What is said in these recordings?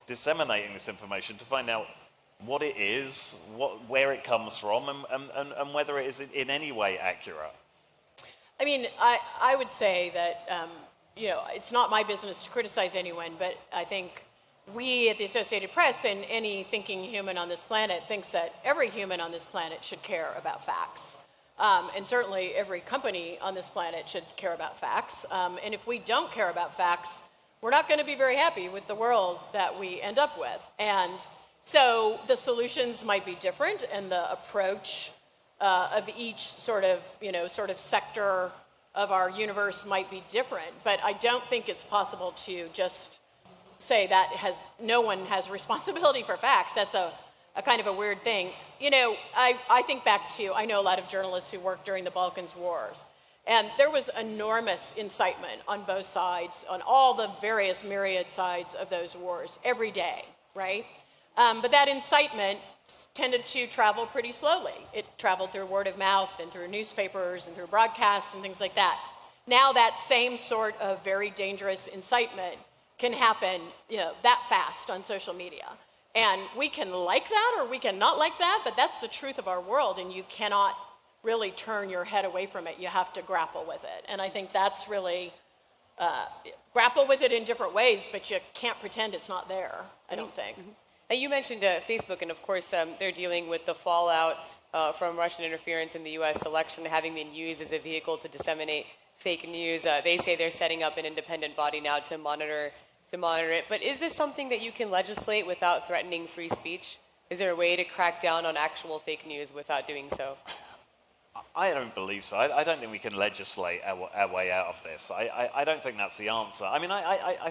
disseminating this information to find out what it is, where it comes from, and whether it is in any way accurate? I mean, I would say that, it's not my business to criticize anyone, but I think we at the Associated Press and any thinking human on this planet thinks that every human on this planet should care about facts. And certainly every company on this planet should care about facts. And if we don't care about facts, we're not going to be very happy with the world that we end up with. And so the solutions might be different, and the approach of each sort of sector of our universe might be different. But I don't think it's possible to just say that no one has responsibility for facts. That's a kind of a weird thing. I think back to, I know a lot of journalists who worked during the Balkans Wars, and there was enormous incitement on both sides, on all the various myriad sides of those wars, every day, right? But that incitement tended to travel pretty slowly. It traveled through word of mouth and through newspapers and through broadcasts and things like that. Now that same sort of very dangerous incitement can happen, that fast on social media. And we can like that or we can not like that, but that's the truth of our world, and you cannot really turn your head away from it. You have to grapple with it. And I think that's really, grapple with it in different ways, but you can't pretend it's not there, I don't think. Mm-hmm. And you mentioned Facebook, and of course they're dealing with the fallout from Russian interference in the U.S. election, having been used as a vehicle to disseminate fake news. They say they're setting up an independent body now to monitor it. But is this something that you can legislate without threatening free speech? Is there a way to crack down on actual fake news without doing so? I don't believe so. I don't think we can legislate our way out of this. I don't think that's the answer. I mean,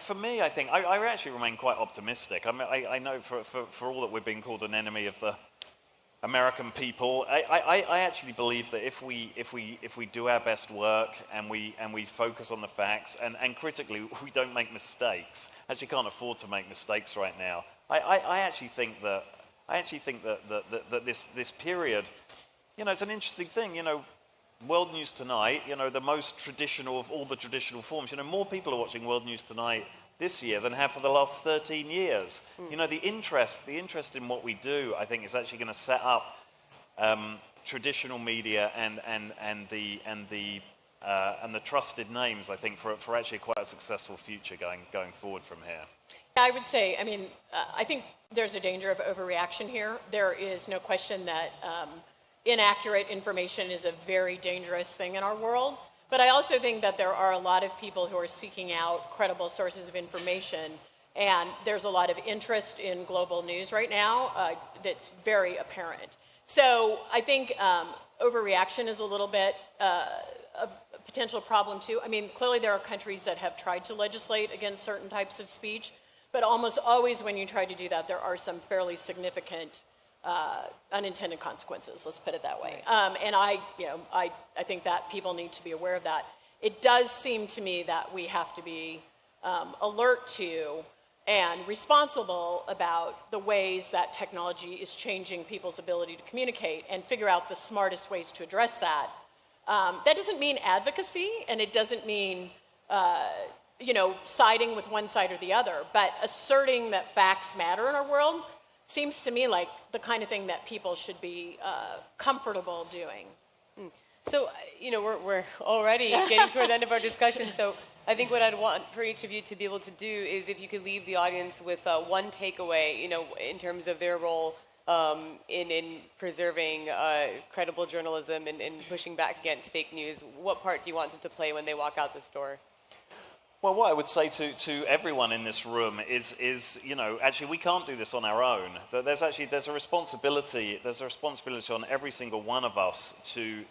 for me, I think I actually remain quite optimistic. I know for all that we're being called an enemy of the American people, I actually believe that if we do our best work and we focus on the facts and critically we don't make mistakes. Actually, can't afford to make mistakes right now. I actually think that this period. It's an interesting thing, World News Tonight, the most traditional of all the traditional forms. More people are watching World News Tonight this year than have for the last 13 years. The interest in what we do, I think, is actually going to set up traditional media and the trusted names, I think, for actually quite a successful future going forward from here. I would say, I think there's a danger of overreaction here. There is no question that inaccurate information is a very dangerous thing in our world. But I also think that there are a lot of people who are seeking out credible sources of information, and there's a lot of interest in global news right now that's very apparent. So I think overreaction is a little bit of a potential problem too. Clearly there are countries that have tried to legislate against certain types of speech, but almost always when you try to do that, there are some fairly significant unintended consequences, let's put it that way. And I think that people need to be aware of that. It does seem to me that we have to be alert to and responsible about the ways that technology is changing people's ability to communicate and figure out the smartest ways to address that. That doesn't mean advocacy, and it doesn't mean siding with one side or the other, but asserting that facts matter in our world seems to me like the kind of thing that people should be comfortable doing. So, we're already getting toward the end of our discussion, so I think what I'd want for each of you to be able to do is if you could leave the audience with one takeaway, in terms of their role in preserving credible journalism and pushing back against fake news. What part do you want them to play when they walk out this door? Well, what I would say to everyone in this room is actually we can't do this on our own. There's a responsibility on every single one of us to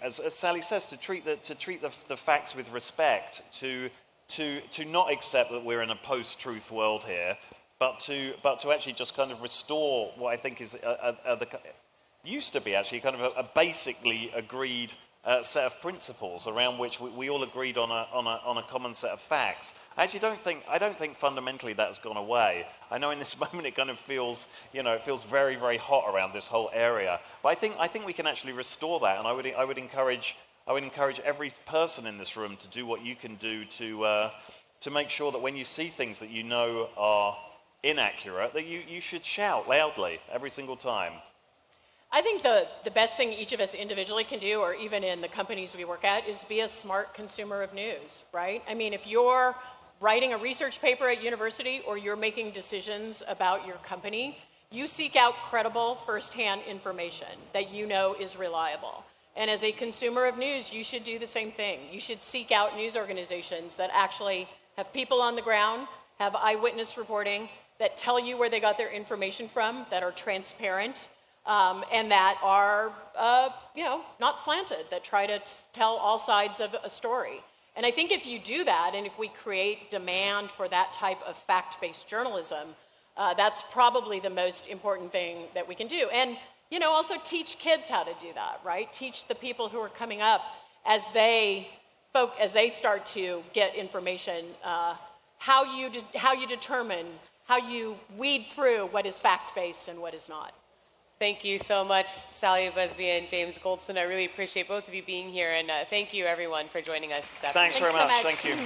as Sally says, to treat the facts with respect, to not accept that we're in a post-truth world here, but to actually just kind of restore what I think is used to be actually kind of a basically agreed set of principles around which we all agreed on a common set of facts. I don't think fundamentally that's gone away. I know in this moment it kind of feels very, very hot around this whole area. But I think we can actually restore that, and I would encourage every person in this room to do what you can do to make sure that when you see things that you know inaccurate, that you should shout loudly every single time. I think the best thing each of us individually can do, or even in the companies we work at, is be a smart consumer of news, right? I mean, if you're writing a research paper at university or you're making decisions about your company, you seek out credible firsthand information that you know is reliable. And as a consumer of news, you should do the same thing. You should seek out news organizations that actually have people on the ground, have eyewitness reporting, that tell you where they got their information from, that are transparent, and that are, not slanted, that try to tell all sides of a story. And I think if you do that, and if we create demand for that type of fact-based journalism, that's probably the most important thing that we can do. And, also teach kids how to do that, right? Teach the people who are coming up as they start to get information, how you determine, how you weed through what is fact-based and what is not. Thank you so much, Sally Buzbee and James Goldston. I really appreciate both of you being here, and thank you, everyone, for joining us this afternoon. Thanks very much. Thank you.